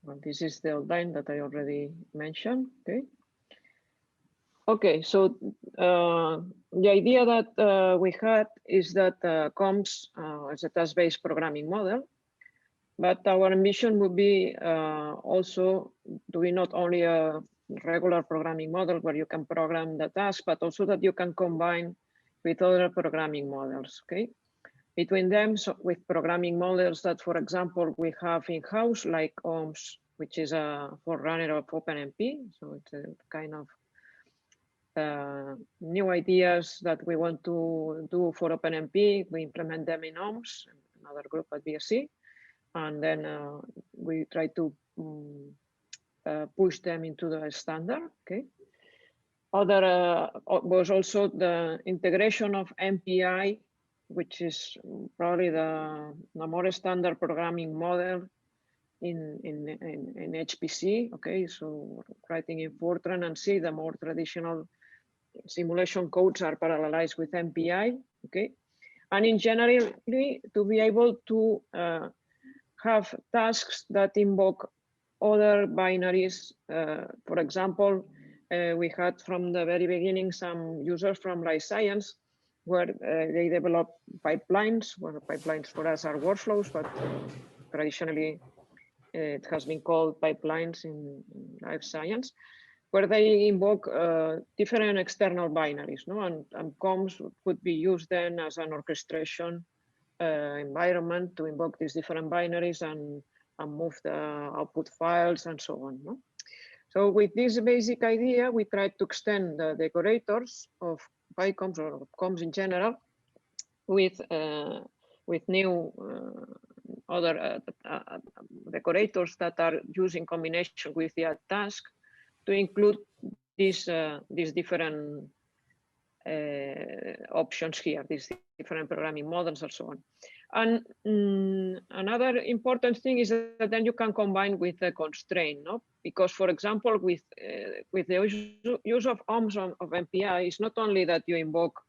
Well, this is the outline that I already mentioned. Okay, so the idea that we had is that COMPS is a task-based programming model, but our ambition would be also doing not only a regular programming model where you can program the task, but also that you can combine with other programming models, okay? Between them, so with programming models that, for example, we have in-house, like COMPS, which is a forerunner of OpenMP, so it's a kind of new ideas that we want to do for OpenMP. We implement them in OMS, another group at BSc, and then we try to push them into the standard. Okay. Other was also the integration of MPI, which is probably the more standard programming model in HPC. Okay, so writing in Fortran and C, the more traditional simulation codes are parallelized with MPI, okay? And in general, to be able to have tasks that invoke other binaries. For example, we had from the very beginning some users from life science where they develop pipelines. Well, pipelines for us are workflows, but traditionally it has been called pipelines in life science, where they invoke different external binaries, no? And COMPS could be used then as an orchestration environment to invoke these different binaries and move the output files and so on, no? So with this basic idea, we tried to extend the decorators of PyCOMPS or COMPS in general with new other decorators that are used in combination with the task to include these different options here, these different programming models and so on. And another important thing is that then you can combine with the constraint, no? Because, for example, with the use of OMS of MPI, it's not only that you invoke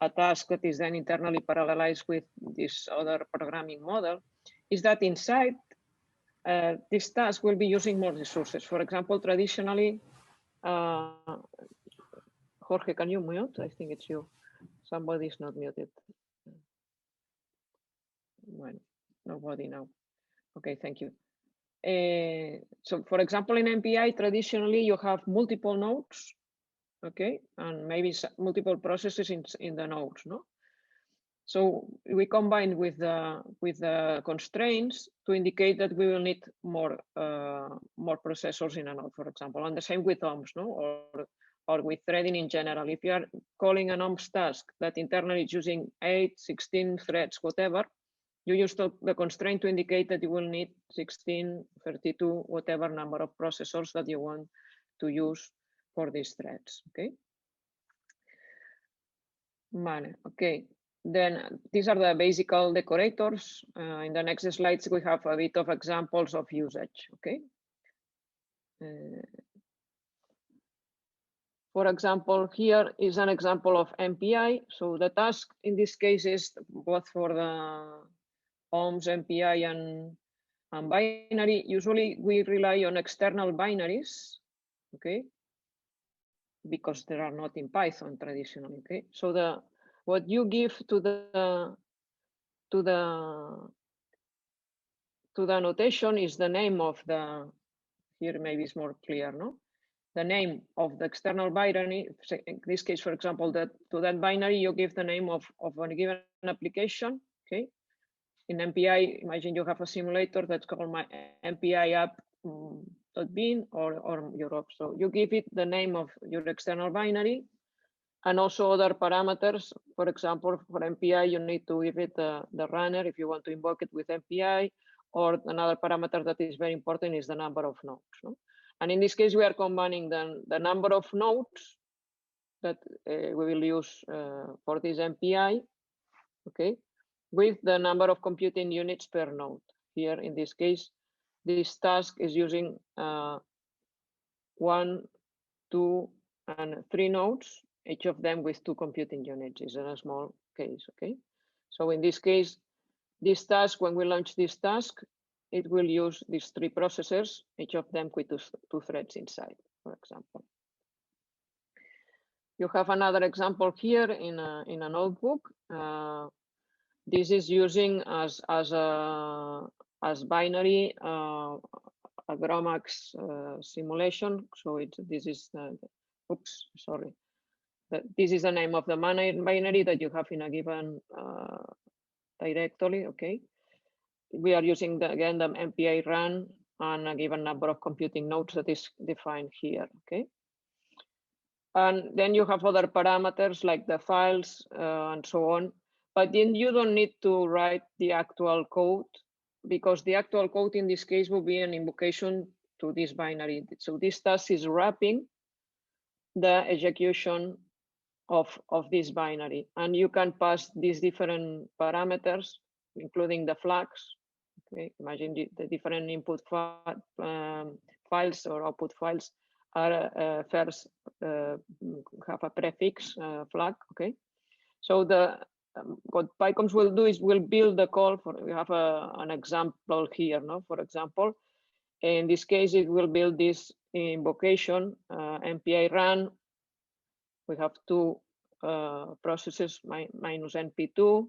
a task that is then internally parallelized with this other programming model, is that inside this task will be using more resources. For example, traditionally, Jorge, can you mute? I think it's you. Somebody is not muted. Well, nobody now. Okay, thank you. So for example, in MPI, traditionally you have multiple nodes, okay, and maybe multiple processes in the nodes, no? So we combine with the constraints to indicate that we will need more processors in a node, for example, and the same with OMS, no? Or with threading in general. If you are calling an OMS task that internally is using 8, 16 threads, whatever, you use the constraint to indicate that you will need 16, 32, whatever number of processors that you want to use for these threads, okay? Vale, okay. Then these are the basic decorators. In the next slides, we have a bit of examples of usage, okay? For example, here is an example of MPI. So the task in this case is both for the OMS, MPI, and binary. Usually we rely on external binaries, okay? Because they are not in Python traditionally, okay? So what you give to the annotation is the name of the, here maybe it's more clear, no? The name of the external binary, in this case, for example, that to that binary, you give the name of a given application, okay? In MPI, imagine you have a simulator that's called my MPI app.bin or Europe. So you give it the name of your external binary and also other parameters. For example, for MPI, you need to give it the runner if you want to invoke it with MPI, or another parameter that is very important is the number of nodes, no? And in this case, we are combining the number of nodes that we will use for this MPI, okay, with the number of computing units per node. Here, in this case, this task is using 1, 2, and 3 nodes, each of them with 2 computing units. Is in a small case, okay? So in this case, this task, when we launch this task, it will use these three processors, each of them with two threads inside, for example. You have another example here in a notebook. This is using as binary a GROMACS simulation. So this is this is the name of the binary that you have in a given directory. Okay, we are using again the MPI run and a given number of computing nodes that is defined here. Okay. And then you have other parameters like the files and so on. But then you don't need to write the actual code, because the actual code in this case will be an invocation to this binary. So this task is wrapping the execution of this binary. And you can pass these different parameters, including the flags. Okay, imagine the different input files or output files are first have a prefix flag. Okay, so what PyComps will do is will build the call for. We have an example here. No, for example, in this case, it will build this invocation MPI run. We have two processes minus NP2,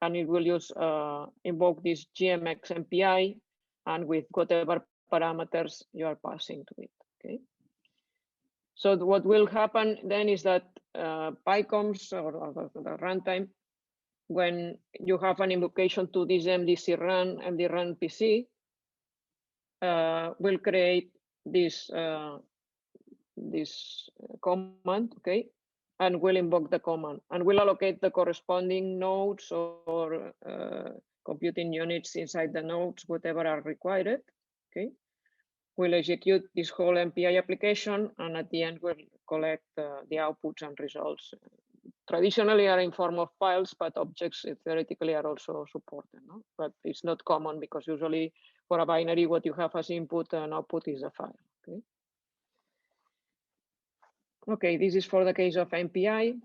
and it will use invoke this GMX MPI and with whatever parameters you are passing to it. Okay. So what will happen then is that PyComps or the runtime, when you have an invocation to this MDC run, MD run PC, will create this command, okay, and will invoke the command and will allocate the corresponding nodes or computing units inside the nodes, whatever are required. Okay. We'll execute this whole MPI application, and at the end we'll collect the outputs and results. Traditionally are in form of files, but objects theoretically are also supported. No? But it's not common because usually for a binary, what you have as input and output is a file. Okay. Okay, this is for the case of MPI.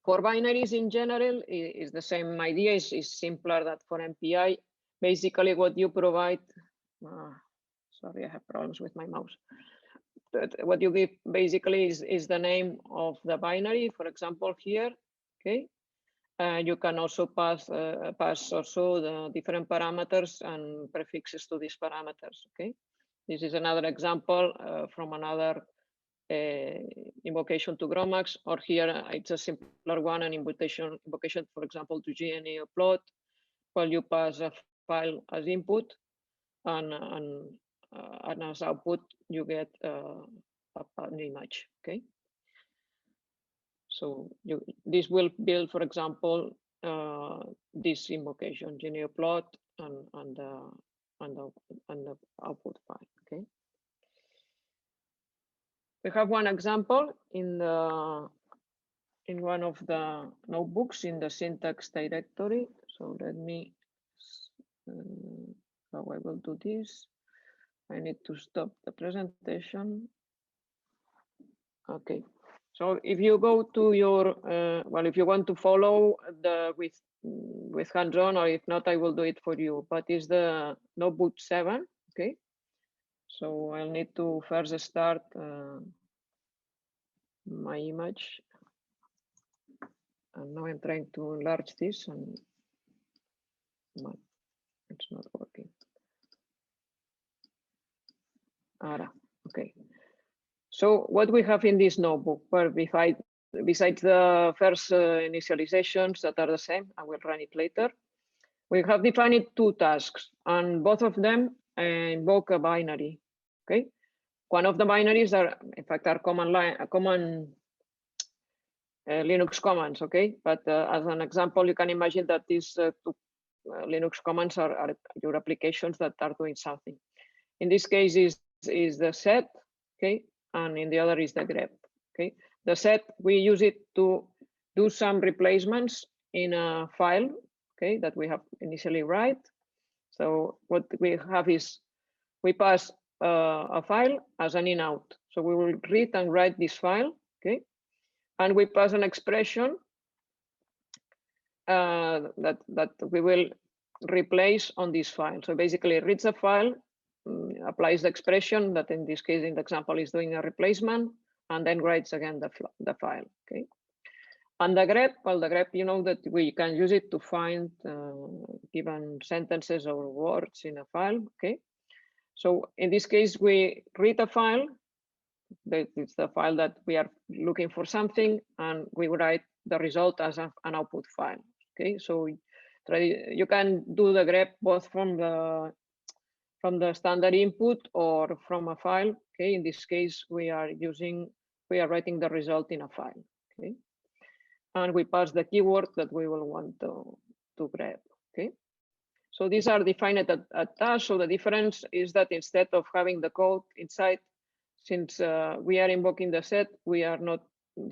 For binaries in general, is the same idea. Is simpler than for MPI. Basically, what you provide, sorry, I have problems with my mouse. But what you give basically is the name of the binary, for example, here, okay? You can also pass also the different parameters and prefixes to these parameters, okay? This is another example from another invocation to GROMACS, or here it's a simpler one, an invocation, for example, to GNU plot, while you pass a file as input, and as output you get an image. Okay, so this will build, for example, this invocation GNU plot and the output file. Okay, we have one example in one of the notebooks in the syntax directory. So let me. How I will do this. I need to stop the presentation. Okay, so if you go to your, well, if you want to follow with hands-on, or if not, I will do it for you, but it's the notebook 7, okay? So I'll need to first start my image. And now I'm trying to enlarge this, and it's not working. Okay. So what we have in this notebook, well, besides the first initializations that are the same, I will run it later. We have defined two tasks, and both of them invoke a binary. Okay. One of the binaries are, in fact, are common Linux commands. Okay, but as an example, you can imagine that these two Linux commands are your applications that are doing something. In this case is the set, okay, and in the other is the grep. Okay, the set, we use it to do some replacements in a file, okay, that we have initially write. So what we have is we pass a file as an in-out. So we will read and write this file, okay, and we pass an expression that we will replace on this file. So basically it reads a file, applies the expression that in this case in the example is doing a replacement, and then writes again the file. Okay. And the grep, well, the grep, you know that we can use it to find given sentences or words in a file. Okay. So in this case, we read a file. It's the file that we are looking for something, and we write the result as an output file. Okay, so you can do the grep both from the standard input or from a file. Okay, in this case, we are writing the result in a file. Okay, and we pass the keyword that we will want to grep. Okay, so these are defined at task. So the difference is that instead of having the code inside, since we are invoking the set, we are not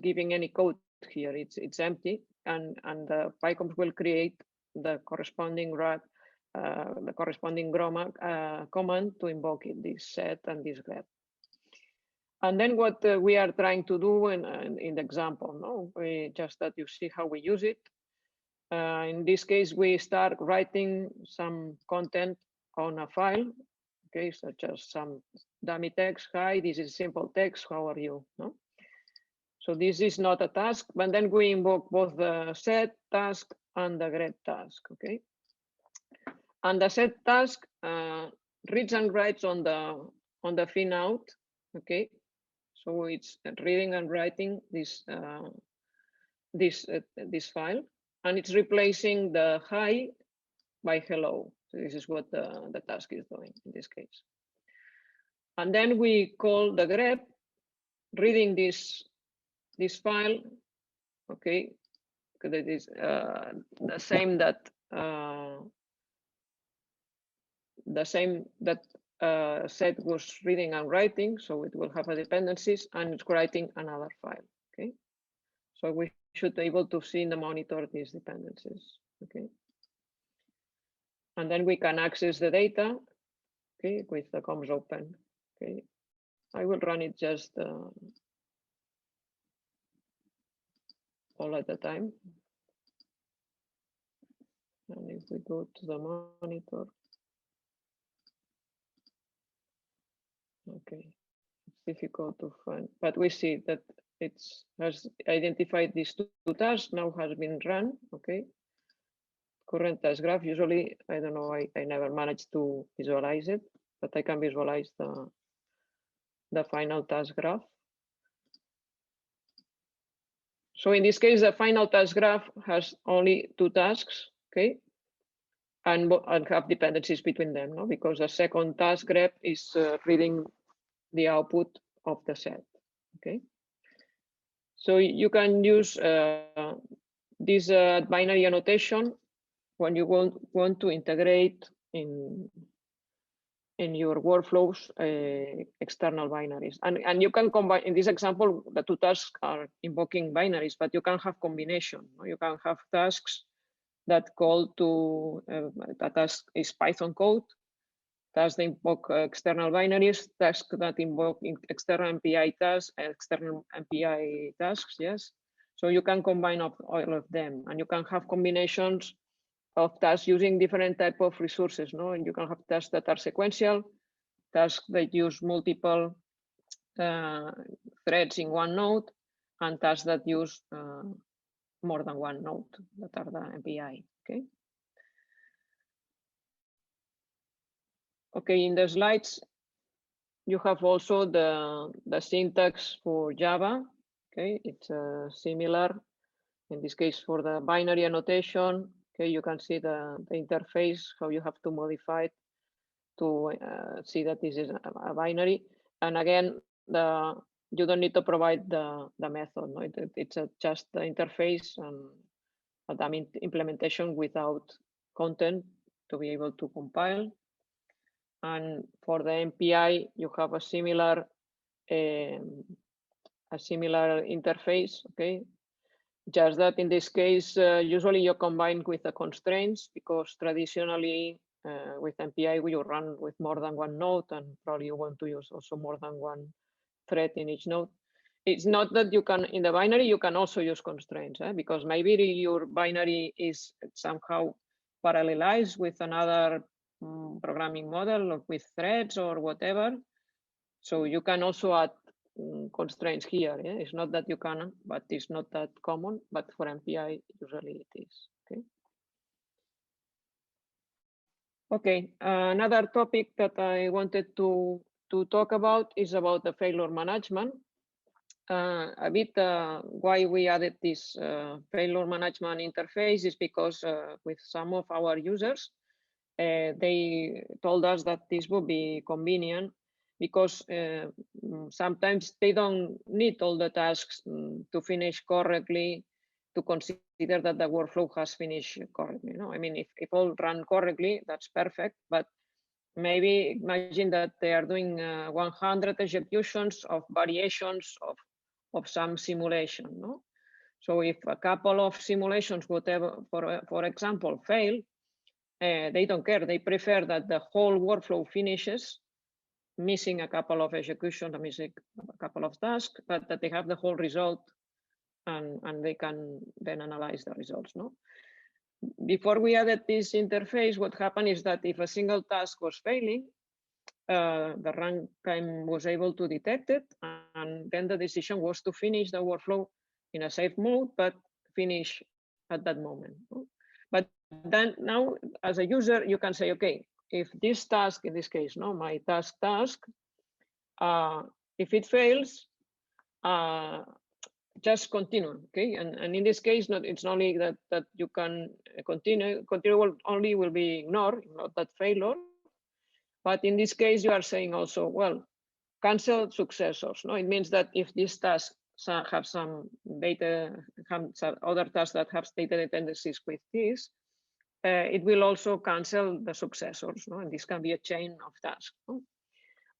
giving any code here. It's empty, and the PyComps will create the corresponding command to invoke it, this set and this grep. And then what we are trying to do in the example, just that you see how we use it. In this case, we start writing some content on a file, okay, such as some dummy text. Hi, this is simple text. How are you? No? So this is not a task, but then we invoke both the set task and the grep task. Okay, and the set task reads and writes on the fin out. Okay, so it's reading and writing this file, and it's replacing the hi by hello. So this is what the task is doing in this case. And then we call the grep, reading this file. Okay, because it is the same that set was reading and writing, so it will have a dependencies, and it's writing another file. Okay, so we should be able to see in the monitor these dependencies. Okay, and then we can access the data. Okay, with the comps open. Okay, I will run it just all at a time. And if we go to the monitor, okay, it's difficult to find, but we see that it has identified these two tasks, now has been run. Okay, current task graph. Usually, I don't know, I never managed to visualize it, but I can visualize the final task graph. So in this case, the final task graph has only two tasks, okay, and have dependencies between them, no? Because the second task grep is reading the output of the set, okay. So you can use this binary annotation when you want to integrate in your workflows external binaries, and you can combine. In this example, the two tasks are invoking binaries, but you can have combination. You can have tasks that call to a task is Python code, tasks that invoke external binaries, tasks that invoke external MPI tasks, external MPI tasks. Yes, so you can combine all of them, and you can have combinations of tasks using different type of resources, no? And you can have tasks that are sequential, tasks that use multiple threads in one node, and tasks that use more than one node that are the MPI. Okay. Okay, in the slides, you have also the syntax for Java. Okay, it's similar. In this case, for the binary annotation, okay, you can see the interface, how you have to modify it to see that this is a binary. And again, you don't need to provide the method. No? It's just the interface and a dummy implementation without content to be able to compile. And for the MPI, you have a similar interface. Okay. Just that in this case, usually you combine with the constraints, because traditionally with MPI, you run with more than one node, and probably you want to use also more than one thread in each node. it's not that you can, in the binary, you can also use constraints, because maybe your binary is somehow parallelized with another programming model or with threads or whatever. So you can also add constraints here. Yeah? It's not that you can, but it's not that common, but for MPI, usually it is, okay? Okay, another topic that I wanted to talk about is about the failure management. A bit why we added this failure management interface is because with some of our users, they told us that this would be convenient because sometimes they don't need all the tasks to finish correctly to consider that the workflow has finished correctly. I mean, if all run correctly, that's perfect, but maybe imagine that they are doing 100 executions of variations of some simulation. No? So if a couple of simulations, whatever, for example, fail, they don't care. They prefer that the whole workflow finishes, missing a couple of executions, missing a couple of tasks, but that they have the whole result and they can then analyze the results. No? Before we added this interface, what happened is that if a single task was failing, the runtime was able to detect it, and then the decision was to finish the workflow in a safe mode, but finish at that moment. But then now, as a user, you can say, okay, if this task, in this case, my task, if it fails, just continue, okay? And in this case, it's not only that you can continue only will be ignored, not that failure. But in this case, you are saying also, well, cancel successors. No, it means that if this task have some data, some other tasks that have data dependencies with this, it will also cancel the successors. No, and this can be a chain of tasks. No?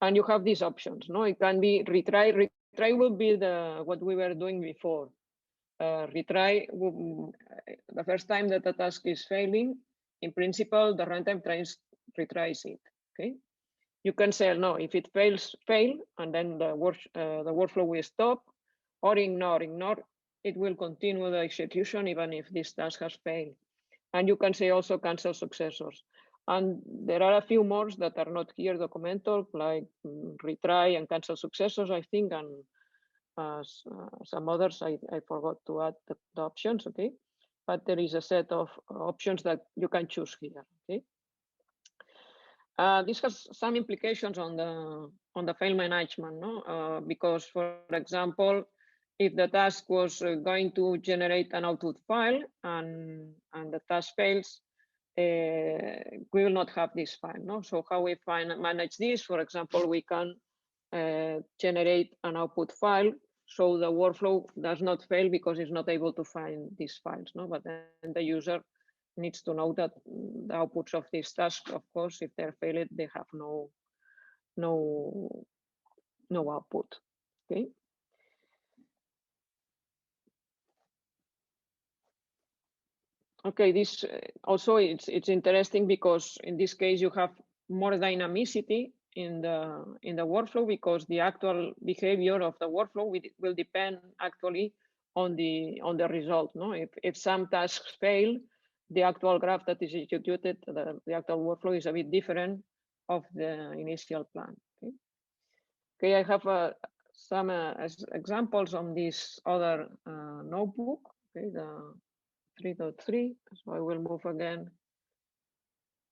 And you have these options. No, it can be retry. Retry will be what we were doing before. Retry the first time that the task is failing. In principle, the runtime retries it. Okay, you can say no if it fail, and then the workflow will stop, or ignore. It will continue the execution even if this task has failed. And you can say also cancel successors. And there are a few more that are not here documented, like retry and cancel successors, I think, and some others I forgot to add the options. Okay, but there is a set of options that you can choose here. Okay. This has some implications on the file management, no? Because, for example, if the task was going to generate an output file and the task fails, we will not have this file. No? So how we manage this? For example, we can generate an output file so the workflow does not fail because it's not able to find these files. No? But then the user needs to know that the outputs of this task, of course, if they're failed, they have no output. Okay. Okay, this also it's interesting because in this case you have more dynamicity in the workflow because the actual behavior of the workflow will depend actually on the result. No, if some tasks fail, the actual graph that is executed, the actual workflow is a bit different of the initial plan. Okay, okay, I have some examples on this other notebook. Okay, the 3.3. So I will move again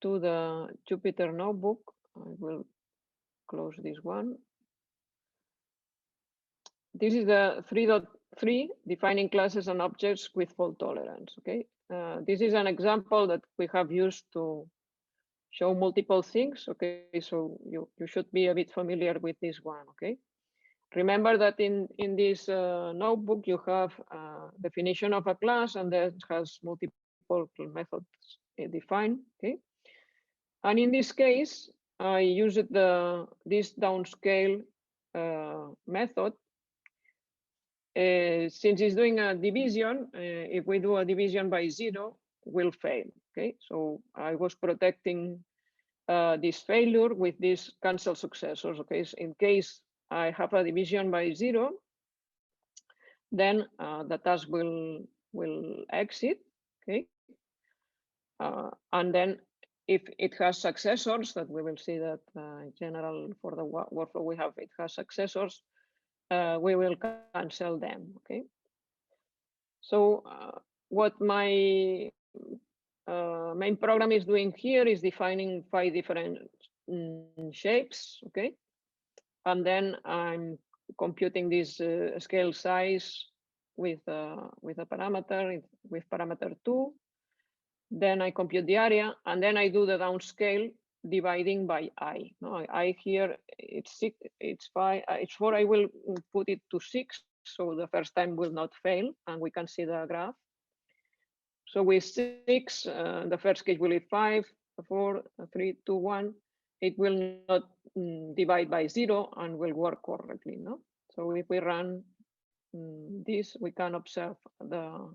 to the Jupyter notebook. I will close this one. This is the 3.3, defining classes and objects with fault tolerance. Okay, this is an example that we have used to show multiple things. Okay, so you should be a bit familiar with this one. Okay, remember that in this notebook you have definition of a class and that has multiple methods defined. Okay, and in this case I used this downscale method. Since it's doing a division, if we do a division by 0, will fail. Okay, so I was protecting this failure with this cancel successors. Okay, so in case I have a division by 0, then the task will exit, okay? And then if it has successors, that we will see that in general for the workflow we have, it has successors, we will cancel them, okay? So what my main program is doing here is defining 5 different shapes, okay? And then I'm computing this scale size with a parameter, with parameter 2. Then I compute the area, and then I do the downscale dividing by I. No, I here it's 6, it's 5, it's 4. I will put it to 6, so the first time will not fail, and we can see the graph. So with 6, the first case will be 5, 4, 3, 2, 1. It will not divide by 0 and will work correctly. No, so if we run this, we can observe the.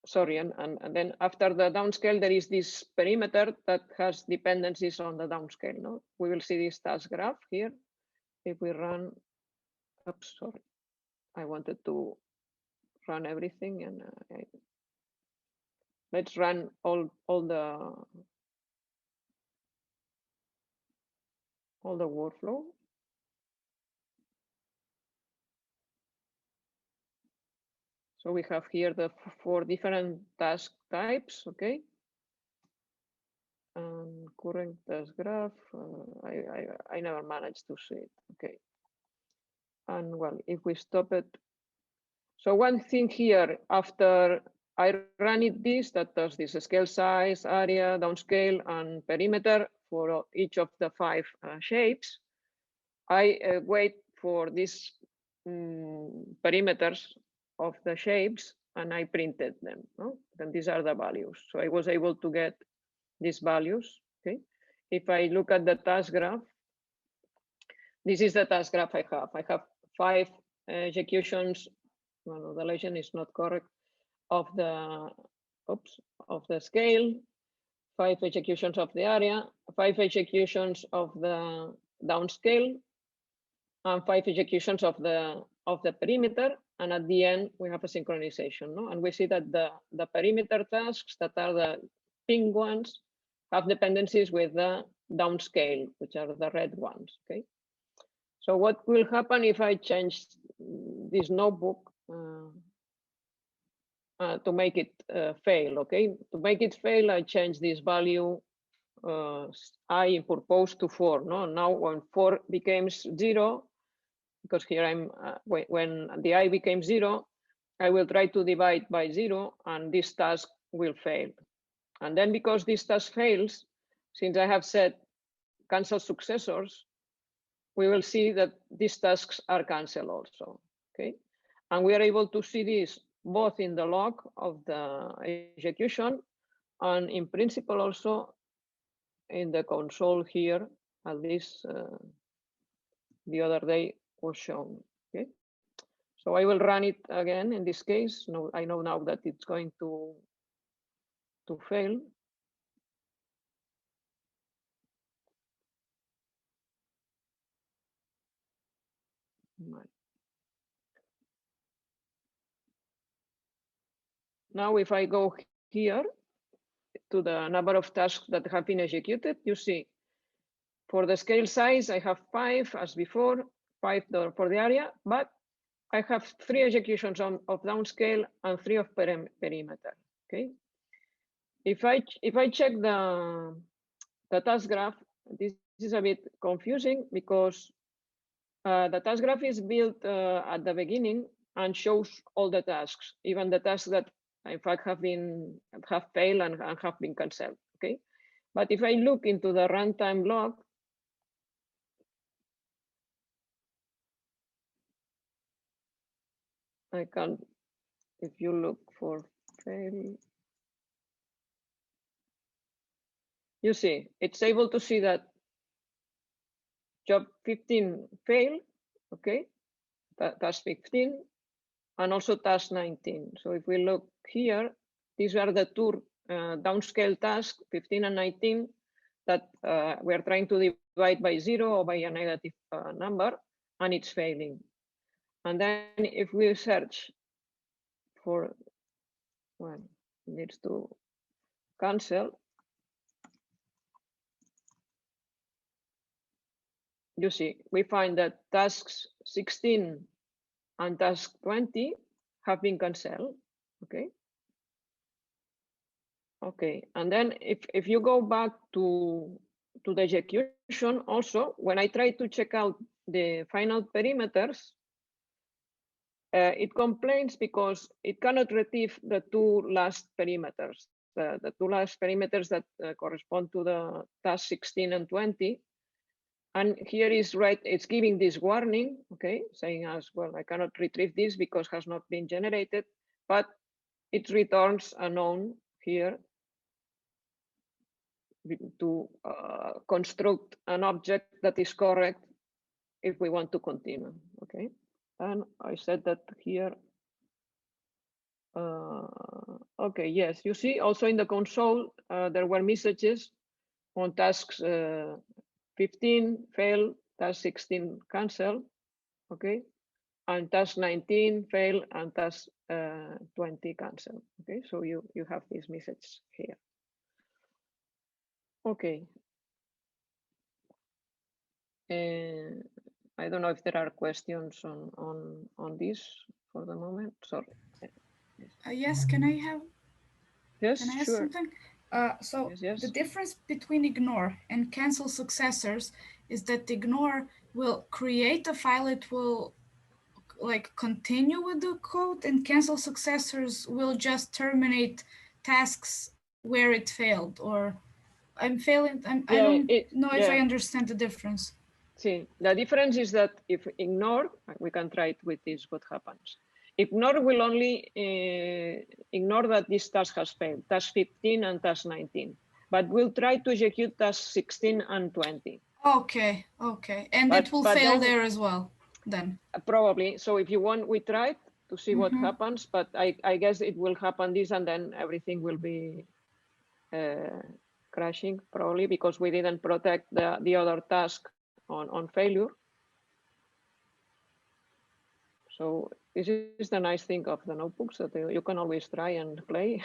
Sorry, and then after the downscale, there is this perimeter that has dependencies on the downscale. No, we will see this task graph here. If we run, oops, sorry, I wanted to run everything, and let's run all the workflow. So we have here the 4 different task types, okay? Current task graph, I never managed to see it, okay. And well, if we stop it. So one thing here, after I run it that does this scale size, area, downscale, and perimeter for each of the 5 shapes, I wait for these perimeters of the shapes, and I printed them. No? And these are the values. So I was able to get these values. Okay. If I look at the task graph, this is the task graph I have. I have 5 executions. Well, the legend is not correct. Of the scale, 5 executions of the area, 5 executions of the downscale, and 5 executions of the perimeter, and at the end we have a synchronization. No? And we see that the perimeter tasks that are the pink ones have dependencies with the downscale, which are the red ones. Okay. So what will happen if I change this notebook to make it fail? Okay, to make it fail, I change this value I in purpose to 4. No, now when 4 becomes 0. Because here I'm when the I becomes 0, I will try to divide by 0, and this task will fail. And then because this task fails, since I have said cancel successors, we will see that these tasks are canceled also. Okay, and we are able to see this both in the log of the execution and in principle also in the console here. At least the other day was shown. Okay, so I will run it again. In this case, no, I know now that it's going to fail. Now, if I go here to the number of tasks that have been executed, you see for the scale size, I have 5 as before, 5 for the area, but I have 3 executions of downscale and 3 of perimeter. Okay. If I check the task graph, this is a bit confusing because the task graph is built at the beginning and shows all the tasks, even the tasks that in fact have failed and have been cancelled. Okay, but if I look into the runtime log, I can, if you look for fail, you see it's able to see that job 15 failed. Okay, task 15 and also task 19. So if we look here, these are the 2 downscale tasks, 15 and 19, that we are trying to divide by 0 or by a negative number, and it's failing. And then if we search for, well, it needs to cancel, you see, we find that tasks 16 and task 20 have been canceled, okay? Okay, and then if you go back to the execution also, when I try to check out the final perimeters, it complains because it cannot retrieve the two last perimeters, the two last perimeters that correspond to the task 16 and 20. And here is right, it's giving this warning, okay, saying as well, I cannot retrieve this because has not been generated, but it returns a known here to construct an object that is correct if we want to continue, okay? And I said that here. Okay, yes, you see also in the console, there were messages on tasks 15 fail, task 16 cancel, okay? And task 19 fail and task 20 cancel, okay? So you have this message here. Okay. I don't know if there are questions on this for the moment. Sorry. Yes, can I have? Yes, can I ask sure. Something? So yes. the difference between ignore and cancel successors is that ignore will create a file, it will like continue with the code, and cancel successors will just terminate tasks where it failed. Or I'm failing. I don't know if I understand the difference. See, the difference is that if ignore, we can try it with this, what happens. Ignore will only ignore that this task has failed, task 15 and task 19, but we'll try to execute task 16 and 20. Okay, okay. And it will fail then, there as well, then? Probably. So if you want, we try to see what happens, but I guess it will happen this and then everything will be crashing, probably, because we didn't protect the other task on failure. So this is the nice thing of the notebooks, that you can always try and play.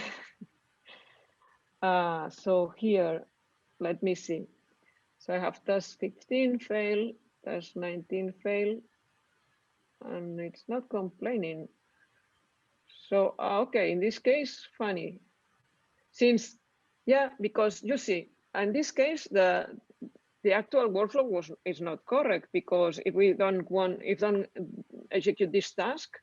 So here, let me see. So I have task 15 fail, task 19 fail, and it's not complaining. So, okay, in this case, funny. Since, yeah, because you see, in this case, the actual workflow is not correct, because if we don't execute this task,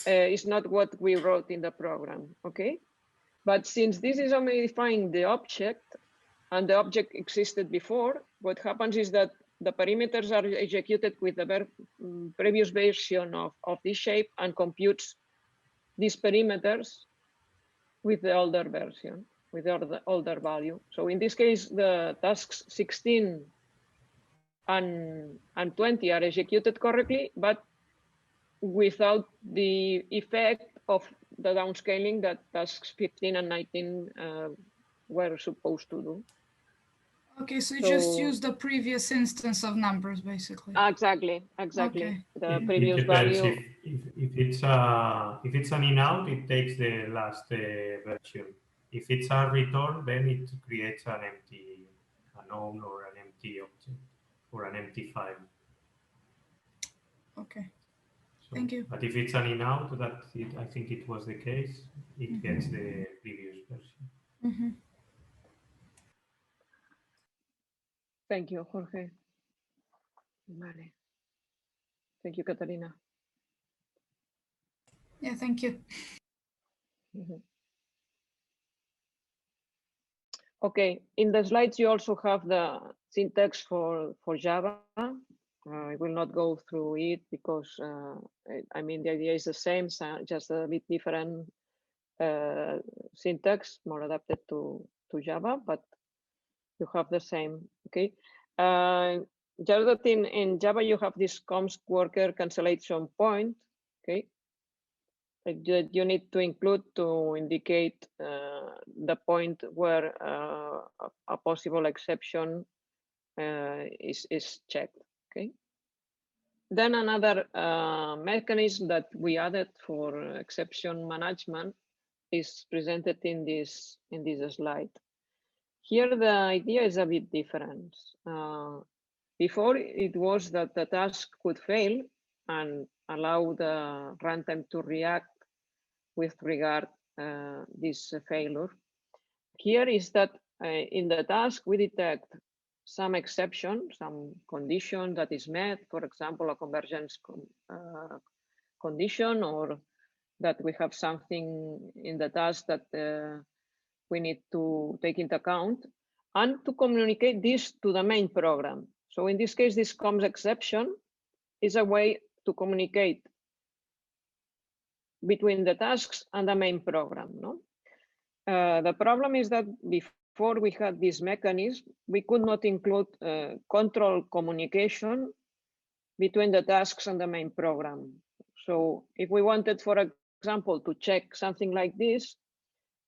it's not what we wrote in the program, okay? But since this is only defining the object, and the object existed before, what happens is that the perimeters are executed with the previous version of this shape and computes these perimeters with the older version, with the older value. So in this case, the tasks 16 and 20 are executed correctly, but without the effect of the downscaling that tasks 15 and 19 were supposed to do. Okay, so you just use the previous instance of numbers, basically. Exactly. Okay. The previous value. If it's an in-out, it takes the last version. If it's a return, then it creates an empty, a known or an empty object or an empty file. Okay. So, thank you. But if it's an in-out, I think it was the case, it gets the previous version. Thank you, Jorge. Vale. Thank you, Catalina. Yeah, thank you. Okay, in the slides you also have the syntax for Java. I will not go through it because I mean the idea is the same, just a bit different syntax, more adapted to Java, but you have the same. Okay. Just that in Java you have this comps worker cancellation point. Okay. That you need to include to indicate the point where a possible exception is checked. Okay. Then another mechanism that we added for exception management is presented in this slide. Here the idea is a bit different. Before it was that the task could fail and allow the runtime to react with regard this failure. Here is that in the task we detect some exception, some condition that is met, for example, a convergence condition, or that we have something in the task that we need to take into account, and to communicate this to the main program. So in this case, this COMPS exception is a way to communicate between the tasks and the main program. No? The problem is that before we had this mechanism, we could not include control communication between the tasks and the main program. So if we wanted, for example, to check something like this,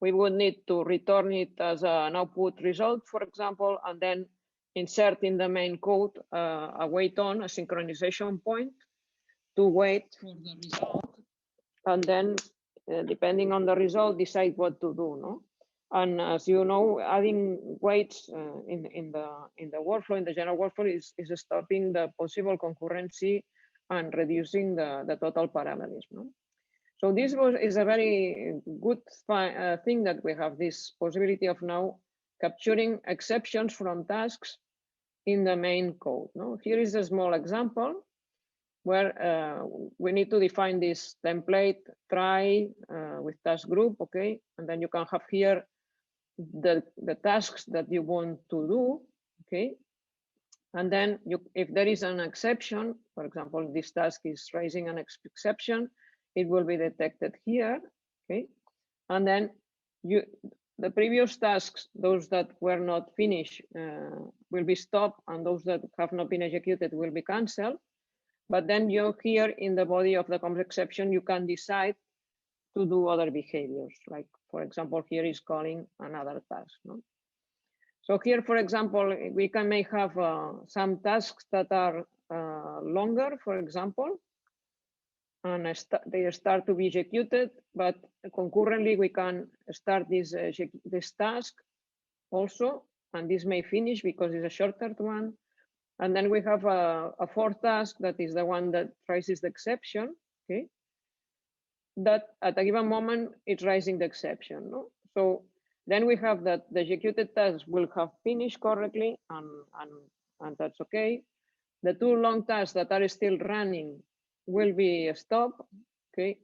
we would need to return it as an output result, for example, and then insert in the main code a wait on, a synchronization point to wait for the result. And then depending on the result, decide what to do. No? And as you know, adding waits in the workflow, in the general workflow, is stopping the possible concurrency and reducing the total parallelism. No? So this is a very good thing that we have this possibility of now capturing exceptions from tasks in the main code. No? Here is a small example where we need to define this template try with task group, okay? And then you can have here the tasks that you want to do, okay? And then if there is an exception, for example, this task is raising an exception, it will be detected here, okay? And then the previous tasks, those that were not finished, will be stopped, and those that have not been executed will be canceled. But then you here in the body of the COMPS exception, you can decide to do other behaviors. Like, for example, here is calling another task. No? So here, for example, we may have some tasks that are longer, for example, and they start to be executed, but concurrently we can start this task also, and this may finish because it's a shorter one. And then we have a fourth task that is the one that raises the exception, okay? That at a given moment, it's raising the exception, no? So then we have that the executed tasks will have finished correctly, and that's okay. The two long tasks that are still running will be stopped, okay?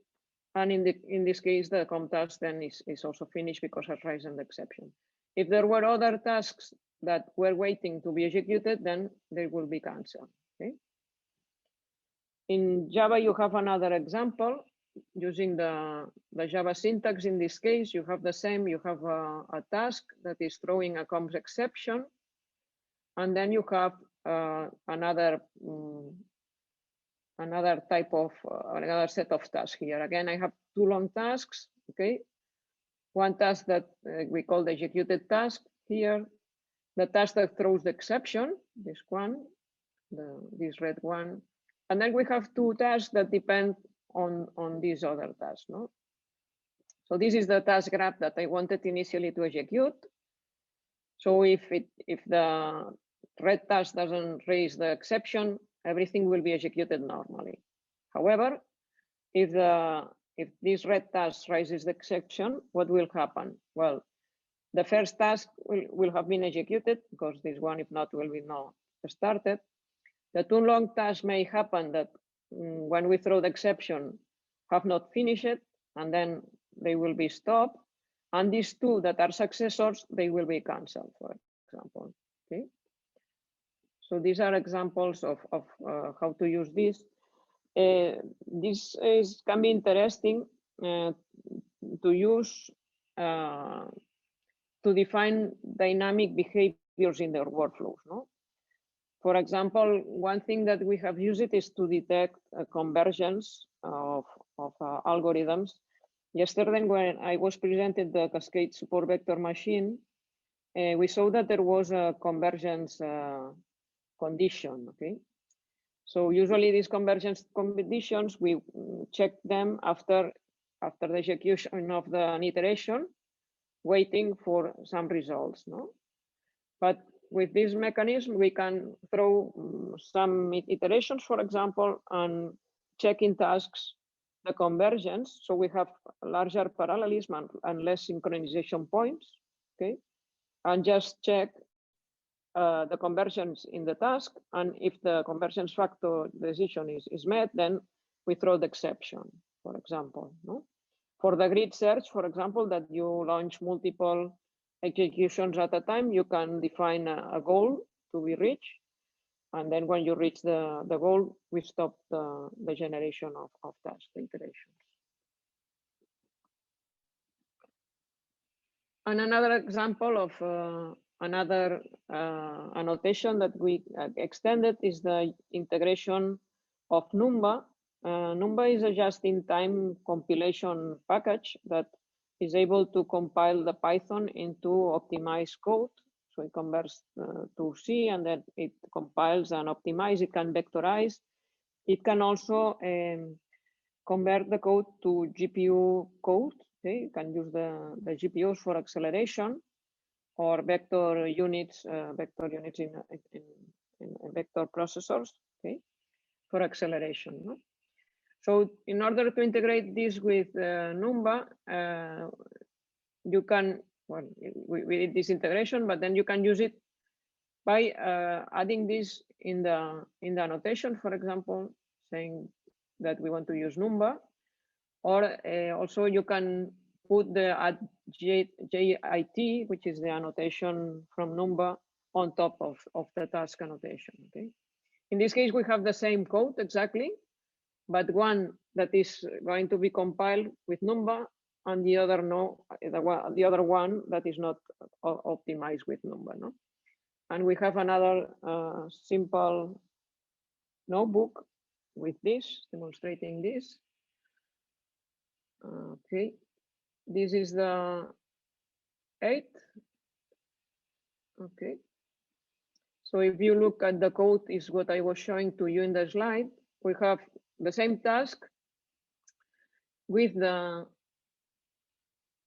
And in this case, the COMP task then is also finished because it raised the exception. If there were other tasks that were waiting to be executed, then they will be canceled, okay? In Java, you have another example using the Java syntax. In this case, you have the same, you have a task that is throwing a COMPS exception, and then you have another type of, another set of tasks here. Again, I have two long tasks, okay? One task that we call the executed task here, the task that throws the exception, this one, this red one. And then we have two tasks that depend on this other task, no? So this is the task graph that I wanted initially to execute. So if the red task doesn't raise the exception, everything will be executed normally. However, if this red task raises the exception, what will happen? Well, the first task will have been executed because this one, if not, will be not started. The two long tasks may happen that when we throw the exception have not finished it, and then they will be stopped. And these two that are successors, they will be canceled, for example, okay? So these are examples of how to use this. This can be interesting to use to define dynamic behaviors in their workflows. No? For example, one thing that we have used it is to detect a convergence of algorithms. Yesterday, when I was presented the Cascade support vector machine, we saw that there was a convergence condition, okay? So usually these convergence conditions, we check them after the execution of an iteration, waiting for some results. No, but with this mechanism, we can throw some iterations, for example, and check in tasks the convergence. So we have larger parallelism and less synchronization points. Okay, and just check the convergence in the task, and if the convergence factor decision is met, then we throw the exception, for example. No? For the grid search, for example, that you launch multiple executions at a time, you can define a goal to be reached, and then when you reach the goal, we stop the generation of task iterations. And another example of another annotation that we extended is the integration of Numba. Numba is a just-in-time compilation package that is able to compile the Python into optimized code. So it converts to C, and then it compiles and optimizes. It can vectorize. It can also convert the code to GPU code. Okay, you can use the GPUs for acceleration, or vector units in vector processors, okay, for acceleration. No? So in order to integrate this with Numba, you can, well, we did this integration, but then you can use it by adding this in the annotation, for example, saying that we want to use Numba, or also you can put the JIT, which is the annotation from Numba, on top of the task annotation. Okay. In this case, we have the same code exactly, but one that is going to be compiled with Numba, and the other no, the other one that is not optimized with Numba. No, and we have another simple notebook with this, demonstrating this. Okay. This is the 8. Okay. So if you look at the code, is what I was showing to you in the slide. We have the same task with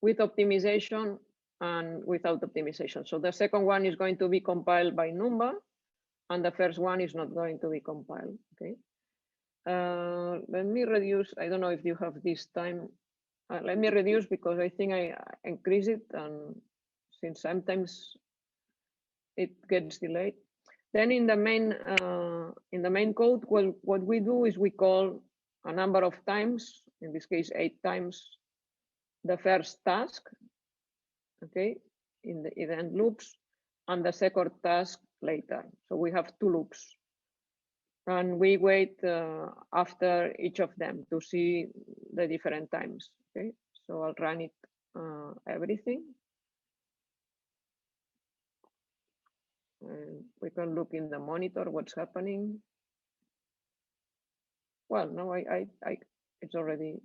optimization and without optimization. So the second one is going to be compiled by Numba, and the first one is not going to be compiled. Okay. Let me reduce. I don't know if you have this time. Let me reduce, because I think I increase it, and since sometimes it gets delayed. Then in the main code, well, what we do is we call a number of times, in this case 8 times, the first task, okay, in the event loops, and the second task later. So we have 2 loops, and we wait after each of them to see the different times. Okay, so I'll run it everything. And we can look in the monitor what's happening. Well, no, it's already,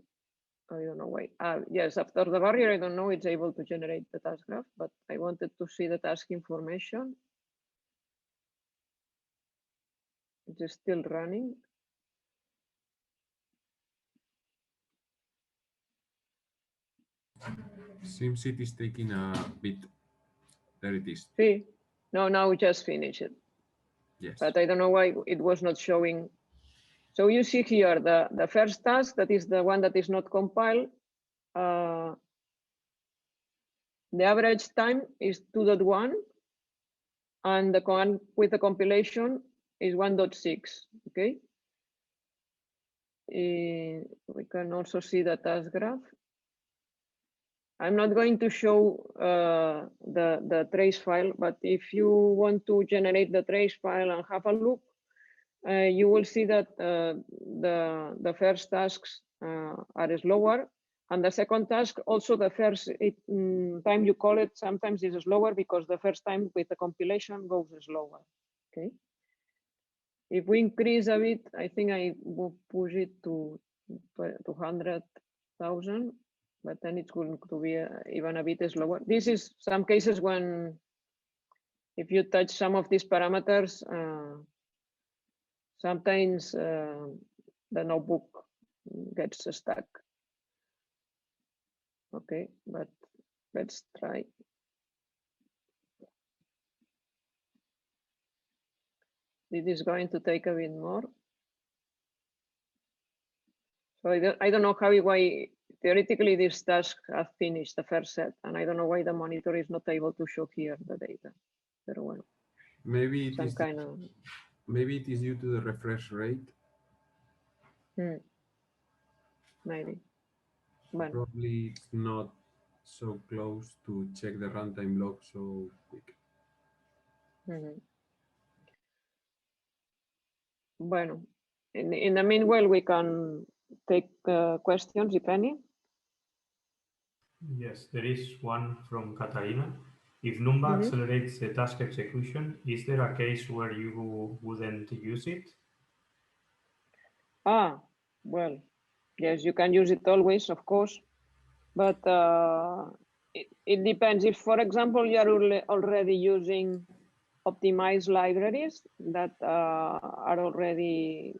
I don't know why. Yes, after the barrier, I don't know, it's able to generate the task graph, but I wanted to see the task information. It's still running. Seems it is taking a bit. There it is. See, no, now we just finished it. Yes. But I don't know why it was not showing. So you see here the first task, that is the one that is not compiled. The average time is 2.1, and the one with the compilation is 1.6. Okay. We can also see the task graph. I'm not going to show the trace file, but if you want to generate the trace file and have a look, you will see that the first tasks are slower, and the second task also, the first time you call it sometimes is slower, because the first time with the compilation goes slower. Okay. If we increase a bit, I think I will push it to 200,000. But then it's going to be even a bit slower. This is some cases when, if you touch some of these parameters, Sometimes the notebook gets stuck. Okay, but let's try. It is going to take a bit more. So I don't know why theoretically this task has finished the first set, and I don't know why the monitor is not able to show here the data. But well, Maybe it some is kind of maybe it is due to the refresh rate. maybe. Bueno. Probably it's not so close to check the runtime log so quick. Bueno, in the meanwhile, we can take questions, if any. Yes, there is one from Katarina. If Numba accelerates the task execution, is there a case where you wouldn't use it? Ah, well, yes, you can use it always, of course, but it depends. If, for example, you are already using optimized libraries that are already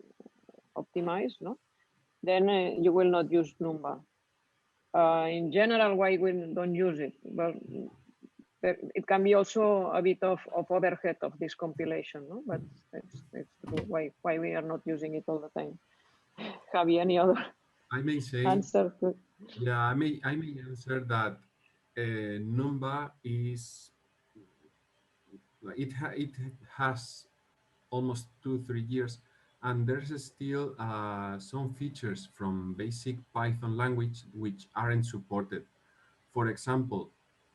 optimized, no? Then you will not use Numba. In general, why we don't use it? Well, it can be also a bit of overhead of this compilation, no? But it's true why we are not using it all the time. Javi, any other I may say, answer? yeah, I may answer that Numba is like it has almost 2-3 years, and there's still some features from basic Python language which aren't supported. For example,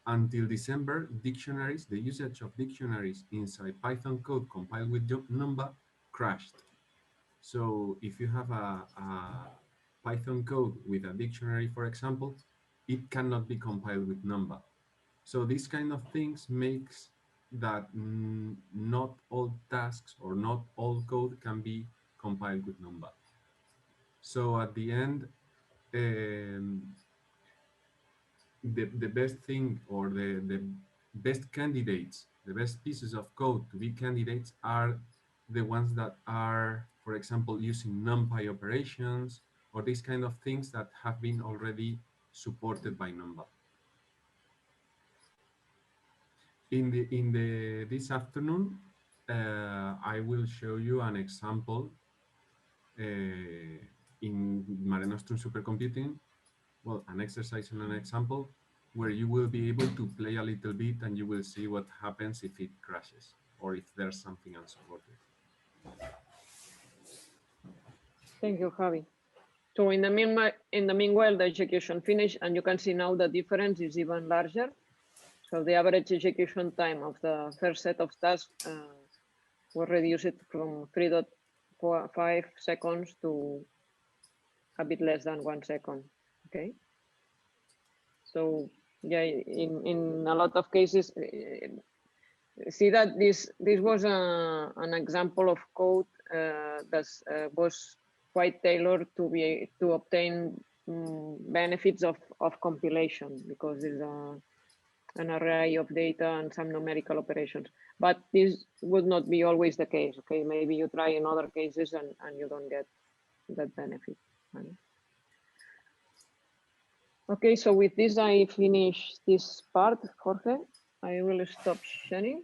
until December, dictionaries, the usage of dictionaries inside Python code compiled with Numba crashed. So if you have a Python code with a dictionary, for example, it cannot be compiled with Numba. So these kind of things makes that not all tasks or not all code can be compiled with Numba. So at the end, the best thing or the best candidates, the best pieces of code to be candidates are the ones that are, for example, using NumPy operations or these kind of things that have been already supported by Numba. This afternoon, I will show you an example in Mare Nostrum supercomputing. Well, an exercise and an example where you will be able to play a little bit and you will see what happens if it crashes or if there's something unsupported. Thank you, Javi. So in the meanwhile, the execution finished, and you can see now the difference is even larger. So the average execution time of the first set of tasks was reduced from 3.5 seconds to a bit less than 1 second. Okay. So yeah, in a lot of cases, see that this was an example of code that was quite tailored to obtain benefits of compilation, because there's an array of data and some numerical operations. But this would not be always the case. Okay, maybe you try in other cases and you don't get that benefit. Right? Okay, so with this I finish this part, Jorge. I will stop sharing.